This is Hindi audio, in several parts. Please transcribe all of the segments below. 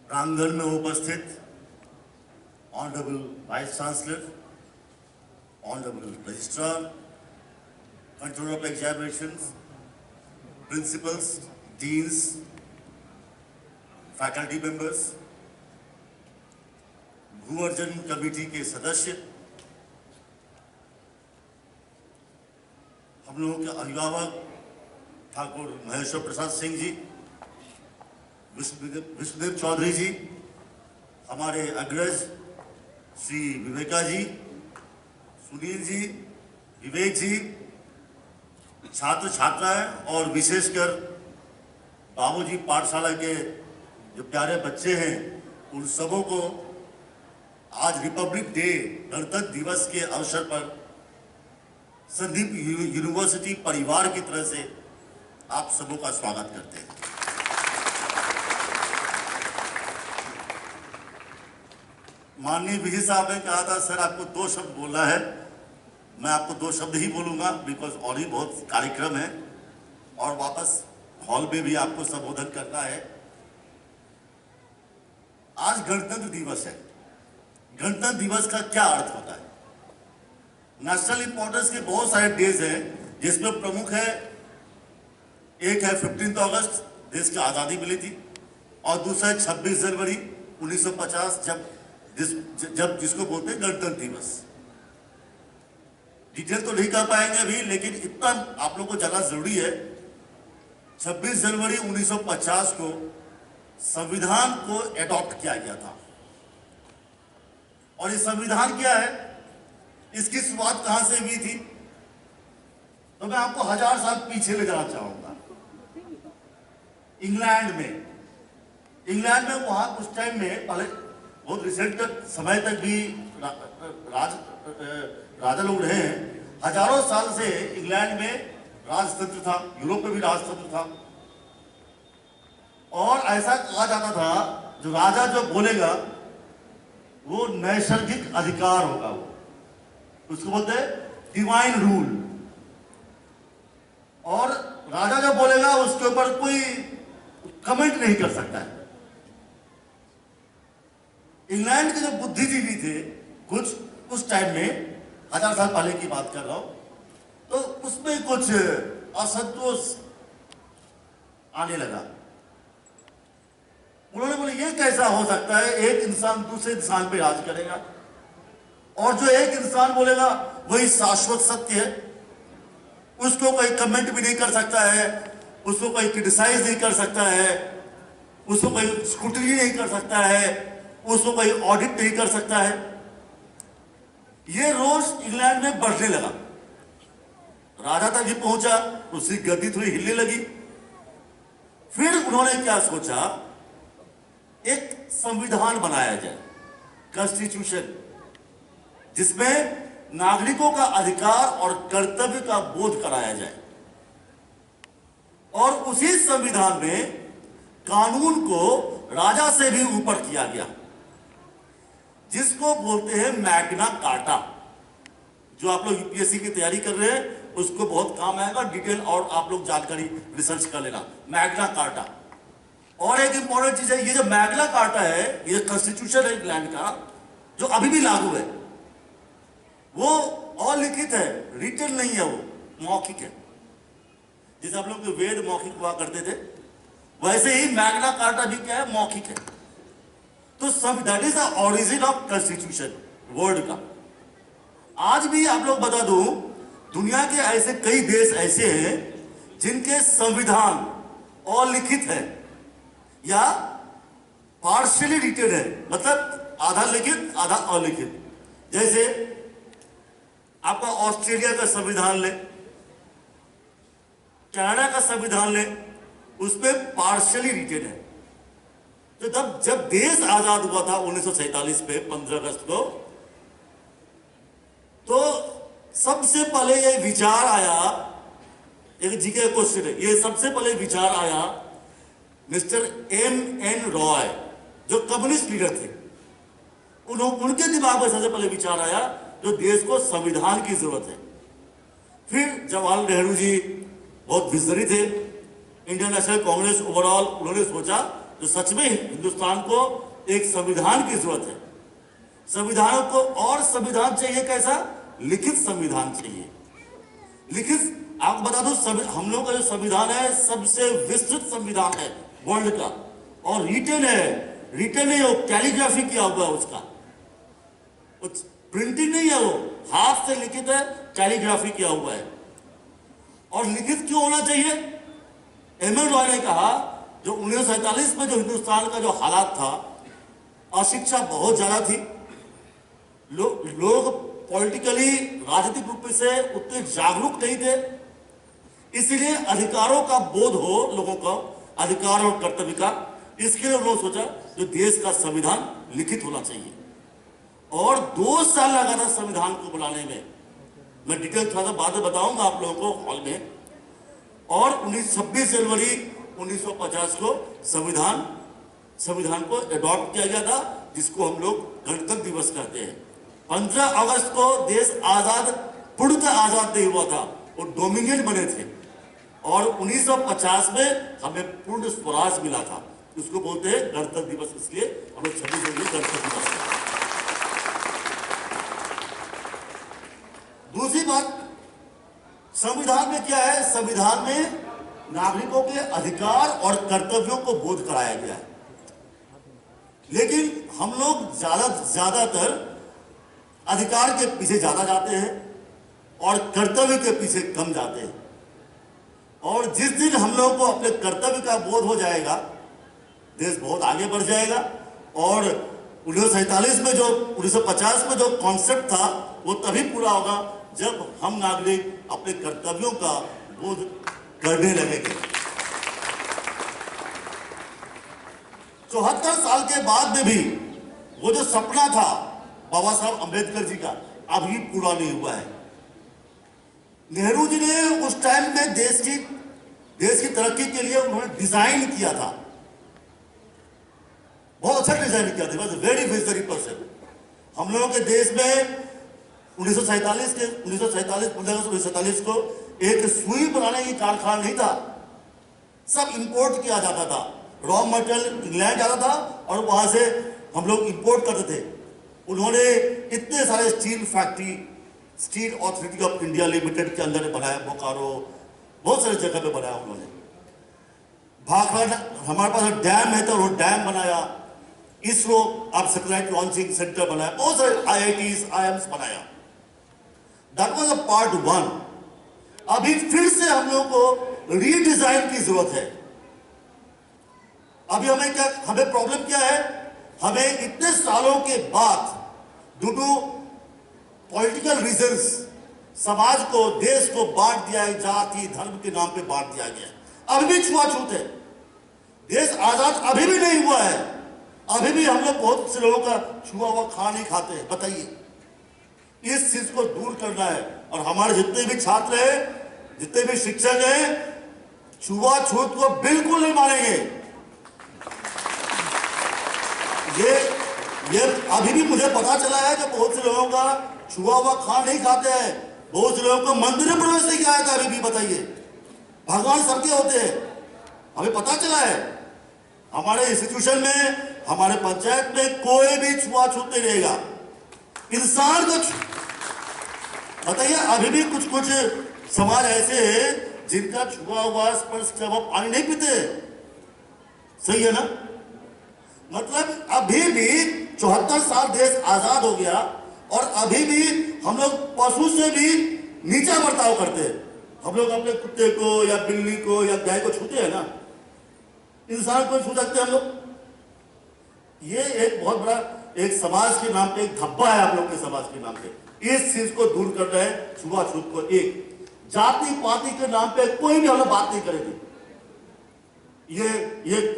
प्रांगण में उपस्थित honourable vice chancellor, honourable registrar, controller of examinations, principals, deans, faculty members, भूअर्जन कमेटी के सदस्य, हम लोगों के अभिभावक ठाकुर महेश्वर प्रसाद सिंह जी, विष्णुदेव चौधरी जी, हमारे अग्रज श्री विवेका जी, सुनील जी, विवेक जी, छात्र छात्राएं और विशेषकर बाबूजी पाठशाला के जो प्यारे बच्चे हैं, उन सबों को आज रिपब्लिक डे गणतंत्र दिवस के अवसर पर संदीप यूनिवर्सिटी परिवार की तरफ से आप सबों का स्वागत करते हैं। माननीय विजय साहब ने कहा था सर आपको 2 शब्द बोलना है, मैं आपको 2 शब्द ही बोलूंगा बिकॉज और ही बहुत कार्यक्रम है और वापस हॉल में भी आपको संबोधन करना है। आज गणतंत्र दिवस है। गणतंत्र दिवस का क्या अर्थ होता है? नेशनल इंपॉर्टेंस के बहुत सारे डेज हैं जिसमें प्रमुख है, एक है 15 अगस्त देश की आज़ादी मिली थी और दूसरा है 26 जनवरी 1950 जब जिसको बोलते हैं गणतंत्र दिवस। डिटेल तो नहीं कर पाएंगे अभी, लेकिन इतना आप लोगों को जानना जरूरी है। 26 जनवरी 1950 को संविधान को एडॉप्ट किया गया था और ये संविधान क्या है, इसकी शुरुआत कहां से हुई थी, तो मैं आपको 1000 साल पीछे ले जाना चाहूंगा। इंग्लैंड में वहां उस टाइम में पहले बहुत रिसेंट समय तक भी राजा लोग रहे हैं। हजारों साल से इंग्लैंड में राजतंत्र था, यूरोप में भी राजतंत्र था और ऐसा कहा जाता था जो राजा जो बोलेगा वो नैसर्गिक अधिकार होगा, वो उसको बोलते हैं डिवाइन रूल। और राजा जो बोलेगा उसके ऊपर कोई कमेंट नहीं कर सकता है। इंग्लैंड के जो बुद्धिजीवी थे कुछ उस टाइम में, 1000 साल पहले की बात कर रहा हूं, तो उसमें कुछ असंतोष आने लगा। उन्होंने बोला ये कैसा हो सकता है, एक इंसान दूसरे इंसान पे राज करेगा और जो एक इंसान बोलेगा वही शाश्वत सत्य है, उसको कोई कमेंट भी नहीं कर सकता है, उसको कोई क्रिटिसाइज नहीं कर सकता है, उसको कोई स्क्रूटनी नहीं कर सकता है, उसको कोई ऑडिट नहीं कर सकता है। ये रोष इंग्लैंड में बढ़ने लगा, राजा तक ही पहुंचा, उसकी गद्दी थोड़ी हिलने लगी। फिर उन्होंने क्या सोचा, एक संविधान बनाया जाए, कॉन्स्टिट्यूशन, जिसमें नागरिकों का अधिकार और कर्तव्य का बोध कराया जाए और उसी संविधान में कानून को राजा से भी ऊपर किया गया, जिसको बोलते हैं मैग्ना कार्टा। जो आप लोग यूपीएससी की तैयारी कर रहे हैं उसको बहुत काम आएगा, डिटेल और आप लोग जानकारी रिसर्च कर लेना, मैग्ना कार्टा। और एक इंपॉर्टेंट चीज है, ये जो मैग्ना कार्टा है, ये कॉन्स्टिट्यूशन है इंग्लैंड का जो अभी भी लागू है, वो अलिखित है, रिटन नहीं है, वो मौखिक है। जैसे आप लोग वेद मौखिक हुआ करते थे, वैसे ही मैग्ना कार्टा भी क्या है, मौखिक है। तो सब that is the origin of constitution word का। आज भी आप लोग बता दूं, दुनिया के ऐसे कई देश ऐसे हैं जिनके संविधान अलिखित है या पार्शियली रिटेड है, मतलब आधा लिखित आधा अलिखित। जैसे आपका ऑस्ट्रेलिया का संविधान ले, कनाडा का संविधान ले, उसमें पार्शियली रिटेड है। तो जब देश आजाद हुआ था 1947 पे 15 अगस्त को, तो सबसे पहले ये विचार आया, एक जीके क्वेश्चन है, ये सबसे पहले विचार आया मिस्टर M.N. रॉय, जो कम्युनिस्ट लीडर थे, उनके दिमाग में सबसे पहले विचार आया जो देश को संविधान की जरूरत है। फिर जवाहरलाल नेहरू जी बहुत विजनरी थे, इंडियन नेशनल कांग्रेस ओवरऑल उन्होंने सोचा तो सच में हिंदुस्तान को एक संविधान की जरूरत है। संविधान को, और संविधान चाहिए कैसा? लिखित संविधान चाहिए। लिखित, आपको बता दूं, हम लोग का जो संविधान है सबसे विस्तृत संविधान है वर्ल्ड का, और रिटन है। रिटन है, वो कैलीग्राफी किया हुआ है, उसका प्रिंटिंग नहीं है, वो हाथ से लिखित है, कैलीग्राफी किया हुआ है। और लिखित क्यों होना चाहिए? एम.एन. रॉय ने कहा जो 1947 में जो हिंदुस्तान का जो हालात था, अशिक्षा बहुत ज्यादा थी, लोग पॉलिटिकली, राजनीतिक रूप से उतने जागरूक नहीं थे, इसलिए अधिकारों का बोध हो लोगों को, अधिकार और कर्तव्य का, इसके लिए उन्होंने सोचा जो देश का संविधान लिखित होना चाहिए। और 2 साल लगा था संविधान को बनाने में। मैं डिटेल थोड़ा सा बाद में बताऊंगा आप लोगों को हॉल में। और 26 जनवरी 1950 को संविधान को एडॉप्ट किया गया था, जिसको हम लोग गणतंत्र दिवस कहते हैं। 15 अगस्त को देश आजाद, पूर्णतः आजाद नहीं हुआ था, वो डोमिनियन बने थे, और 1950 में हमें पूर्ण स्वराज मिला था, उसको बोलते हैं गणतंत्र दिवस, इसलिए हम लोग 26 जनवरी गणतंत्र दिवस। दूसरी बात, संविधान में क्या है? संविधान में नागरिकों के अधिकार और कर्तव्यों को बोध कराया गया है, लेकिन हम लोग ज्यादातर अधिकार के पीछे ज्यादा जाते हैं और कर्तव्य के पीछे कम जाते हैं। और जिस दिन हम लोग को अपने कर्तव्य का बोध हो जाएगा, देश बहुत आगे बढ़ जाएगा। और 1947 में जो 1950 में जो कॉन्सेप्ट था, वो तभी पूरा होगा जब हम नागरिक अपने कर्तव्यों का बोध करने लगेंगे। 74 साल के बाद में भी वो जो सपना था बाबा साहब अंबेडकर जी का, अभी पूरा नहीं हुआ है। नेहरू जी ने उस टाइम में देश की तरक्की के लिए उन्होंने डिजाइन किया था, बहुत अच्छा डिजाइन किया था, वेरी विजनरी पर्सन। हम लोगों के देश में 1947 को एक सुई बनाने की कारखाना नहीं था, सब इंपोर्ट किया जाता था। रॉ मटेरियल इंग्लैंड जाता था और वहां से हम लोग इंपोर्ट करते थे। उन्होंने इतने सारे steel factory, steel authority of India limited के अंदर बनाया, बोकारो, बहुत सारी जगह पे बनाया उन्होंने। भाखड़ा हमारे पास डैम है तो वो डैम बनाया, इसरो आप सैटेलाइट लॉन्चिंग सेंटर बनाया, बहुत सारे IITs, IIMs बनाया। That was a part 1। अभी फिर से हम लोग को रीडिजाइन की जरूरत है। अभी हमें प्रॉब्लम क्या है? हमें इतने सालों के बाद ड्यू टू पॉलिटिकल रीजंस समाज को, देश को बांट दिया है, जाति धर्म के नाम पे बांट दिया गया। अभी भी छुआछूत है, देश आजाद अभी भी नहीं हुआ है, अभी भी हम लोग बहुत से लोगों का छुआ हुआ खाना नहीं खाते हैं। बताइए, इस चीज को दूर करना है। और हमारे जितने भी छात्र हैं, जितने भी शिक्षक हैं, छुआछूत को बिल्कुल नहीं मानेंगे। ये अभी भी मुझे पता चला है कि बहुत से लोगों का छुआ हुआ खाना नहीं खाते हैं, बहुत से लोगों को मंदिर में प्रवेश नहीं किया था अभी भी। बताइए, भगवान सबके होते हैं, हमें पता चला है। हमारे इंस्टीट्यूशन में, हमारे पंचायत में कोई भी छुआछूत नहीं रहेगा। इंसान को बताइए, अभी भी कुछ समाज ऐसे हैं जिनका छुआ हुआ स्पर्श से वो पानी नहीं पीते। सही है ना? मतलब अभी भी 74 साल देश आजाद हो गया और अभी भी हम लोग पशु से भी नीचा बर्ताव करते हैं। हम लोग अपने कुत्ते को या बिल्ली को या गाय को छूते हैं ना, इंसान को छू सकते हैं हम लोग। ये एक बहुत बड़ा एक समाज के नाम पे एक धब्बा है आप लोग के समाज के नाम पे। इस चीज को दूर करना है, छुआछूत को। एक जाति पाति के नाम पे कोई भी हम लोग बात नहीं करेंगे। ये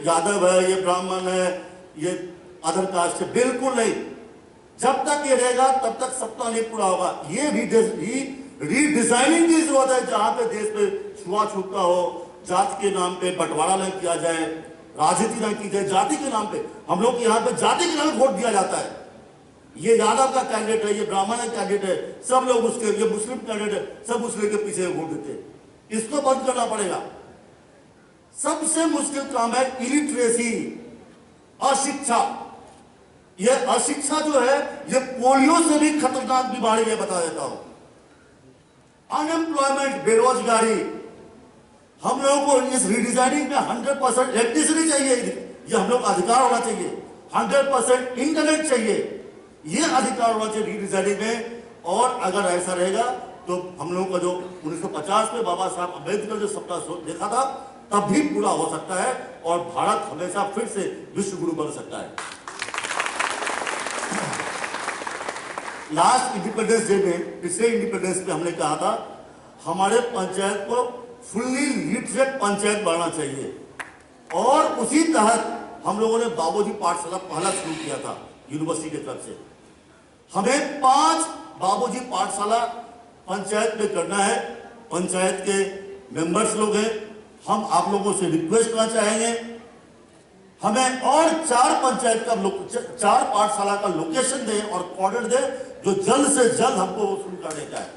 यादव है, ये ब्राह्मण है, ये अदर कास्ट है, बिल्कुल नहीं। जब तक ये रहेगा तब तक सपना नहीं पूरा होगा। ये रीडिजाइनिंग की जरूरत है, जहां पे देश में छुआछूत का हो, जाति के नाम पे बंटवारा न किया जाए, राजनीति न की जाए जाति के नाम पे। हम लोग यहाँ पे जाति के नाम पे वोट दिया जाता है, ये यादव का कैंडिडेट है, ये ब्राह्मण का कैंडिडेट है, सब लोग उसके, ये मुस्लिम कैंडिडेट है, सब उसके के पीछे वोट देते हैं। इसको बंद करना पड़ेगा। सबसे मुश्किल काम है इलिटरेसी, अशिक्षा। ये अशिक्षा जो है ये पोलियो से भी खतरनाक बीमारी है, बता देता हूं। अनएम्प्लॉयमेंट, बेरोजगारी। हम लोगों को इस रीडिजाइनिंग में 100% इलेक्ट्रिसिटी चाहिए, ये हम लोग का अधिकार होना चाहिए। 100% इंटरनेट चाहिए, ये अधिकार होना चाहिए रीडिजाइनिंग में। और अगर ऐसा रहेगा तो हम लोगों का जो 1950 में बाबा साहब अम्बेडकर जो सपना देखा था तब भी पूरा हो सकता है और भारत हमेशा फिर से विश्व गुरु बन सकता है। लास्ट इंडिपेंडेंस डे में, पिछले इंडिपेंडेंस पे हमने कहा था हमारे पंचायत को फुल्ली लिटरेट पंचायत बनना चाहिए, और उसी तहत हम लोगों ने बाबूजी पाठशाला पहला शुरू किया था यूनिवर्सिटी की तरफ से। हमें 5 बाबूजी पाठशाला पंचायत में करना है। पंचायत के मेंबर्स लोग हैं, हम आप लोगों से रिक्वेस्ट करना चाहेंगे हमें और 4 पंचायत का 4 पाठशाला का लोकेशन दें और कोऑर्डिनेट दें, जो जल्द से जल्द हमको शुरू करने का है।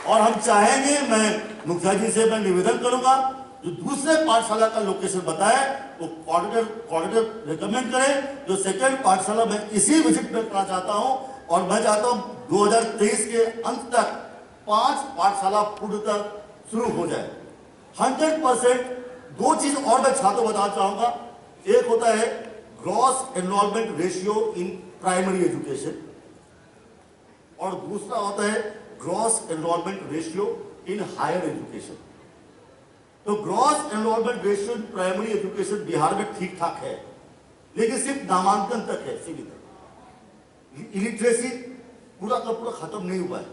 और हम चाहेंगे, मैं मुखिया जी से मैं निवेदन करूंगा, जो दूसरे पाठशाला का लोकेशन बताए वो कोऑर्डिनेटर रिकमेंड करें। जो सेकंड पाठशाला मैं इसी विजिट में करना चाहता हूं, और मैं चाहता हूं 2023 के अंत तक 5 पाठशाला पूर्णतः शुरू हो जाए 100%। 2 चीज और मैं छात्रों को बताना चाहूंगा। एक होता है gross enrolment ratio in primary education, और दूसरा होता है gross enrolment ratio in higher education. तो gross enrolment ratio in primary education Bihar में ठीक ठाक है, लेकिन सिर्फ नामांकन तक है, सीमित है। इलिटरेसी पूरा का पूरा खत्म नहीं हुआ है,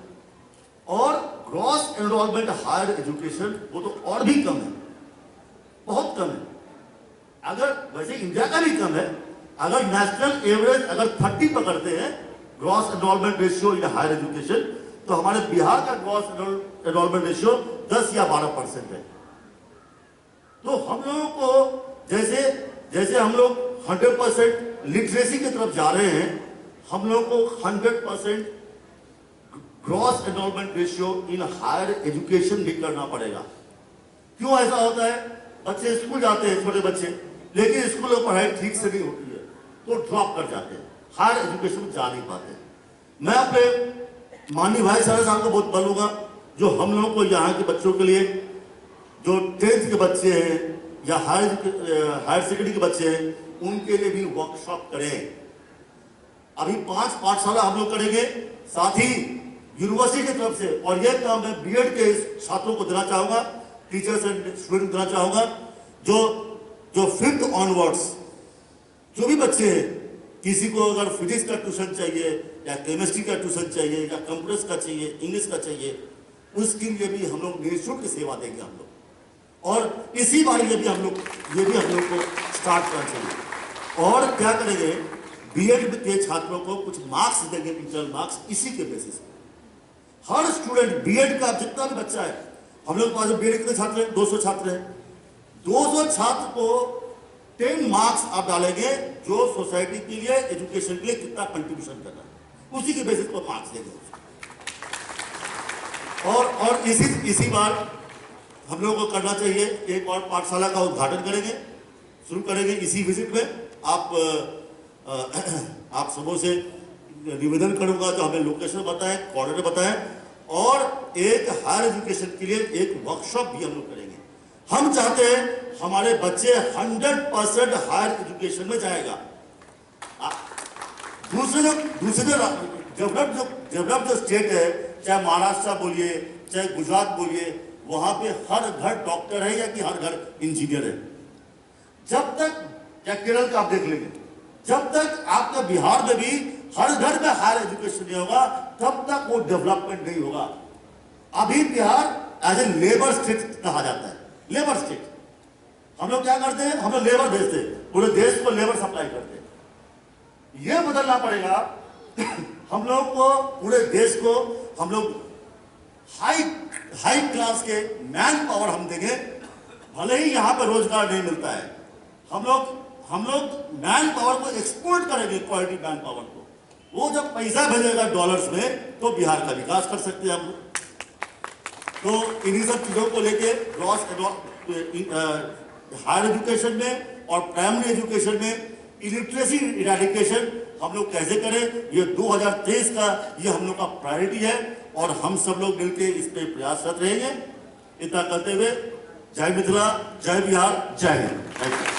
और ग्रॉस एनरोलमेंट हायर एजुकेशन वो तो और भी कम है, बहुत कम है। अगर वैसे इंडिया का भी कम है, अगर नेशनल एवरेज अगर 30 पकड़ते हैं gross enrolment ratio in higher education, तो हमारे बिहार का ग्रॉस एनरोलमेंट रेशियो 10 या 12% है। तो हम लोगों को जैसे जैसे हम लोग 100% लिटरेसी की तरफ जा रहे हैं, हम लोग को 100% gross enrolment ratio in higher education भी करना पड़ेगा। क्यों ऐसा होता है? बच्चे स्कूल जाते हैं, छोटे बच्चे, लेकिन स्कूल में पढ़ाई ठीक से नहीं होती है तो ड्रॉप कर जाते हैं, हायर एजुकेशन में जा नहीं पाते। मैं अपने माननीय भाई साहब को बहुत बोलूंगा, जो हम लोगों को यहाँ के बच्चों के लिए, जो 10th के बच्चे हैं या हायर सेकेंडरी के बच्चे हैं, उनके लिए भी वर्कशॉप करें। अभी 5 पाठशाला हम लोग करेंगे, साथ ही यूनिवर्सिटी की तरफ से, और यह काम मैं बीएड के छात्रों को देना चाहूंगा, टीचर्स एंड स्टूडेंट देना चाहूंगा, जो 5th ऑनवर्ड्स जो भी बच्चे हैं, किसी को अगर फिजिक्स का ट्यूशन चाहिए या केमिस्ट्री का ट्यूशन चाहिए या कंप्यूटर्स का चाहिए, इंग्लिश का चाहिए, उसके लिए भी हम लोग निःशुल्क सेवा देंगे हम लोग। और इसी बार ये भी हम लोग को स्टार्ट करना चाहिए। और क्या करेंगे, बीएड के छात्रों को कुछ मार्क्स देंगे, इंटरनल मार्क्स, इसी के बेसिस पे हर स्टूडेंट, बीएड का जितना भी बच्चा है, हम लोग के पास बीएड कितने छात्र हैं? 200 छात्र हैं। 200 छात्र को 10 मार्क्स आप डालेंगे, जो सोसाइटी के लिए, एजुकेशन के लिए कितना कंट्रीब्यूशन कर रहा है, उसी के बेसिस पर मार्क्स देंगे। और इसी बार हम लोगों को करना चाहिए, एक और पाठशाला का उद्घाटन करेंगे, शुरू करेंगे इसी विजिट में। आप सबों से निवेदन करूंगा तो हमें लोकेशन बताएं, कोऑर्डिनेटर बताएं, और एक हायर एजुकेशन के लिए एक वर्कशॉप भी हम लोग करेंगे। हम चाहते हैं हमारे बच्चे 100% हायर एजुकेशन में जाएगा। दूसरे डेवलप जो स्टेट है, चाहे महाराष्ट्र बोलिए, चाहे गुजरात बोलिए, वहां पे हर घर डॉक्टर है या कि हर घर इंजीनियर है। जब तक, या केरल का आप देख लेंगे, जब तक आपके बिहार में भी हर घर में हायर एजुकेशन नहीं होगा, तब तक वो डेवलपमेंट नहीं होगा। अभी Bihar as a labour state कहा जाता है, लेबर स्टेट। हम लोग क्या करते हैं? हम लोग लेबर भेजते हैं, पूरे देश को लेबर सप्लाई करते हैं। ये बदलना पड़ेगा। हम लोग को, पूरे देश को हम लोग हाई क्लास के मैन पावर हम देंगे, भले ही यहाँ पर रोजगार नहीं मिलता है। हम लोग हम लोग मैन पावर को एक्सपोर्ट करेंगे, क्वालिटी मैन पावर को। वो जब पैसा भेजेगा डॉलर्स में तो बिहार का विकास कर सकते हैं हम लोग। तो इन्हीं सब चीजों को लेके ग्रॉस हायर एजुकेशन में और प्राइमरी एजुकेशन में इलिटरेसी इरेडिकेशन हम लोग कैसे करें, ये 2023 का ये हम लोग का प्रायोरिटी है और हम सब लोग मिलकर इस पे प्रयासरत रहेंगे। इतना करते हुए जय मिथिला, जय बिहार, जय हिंद।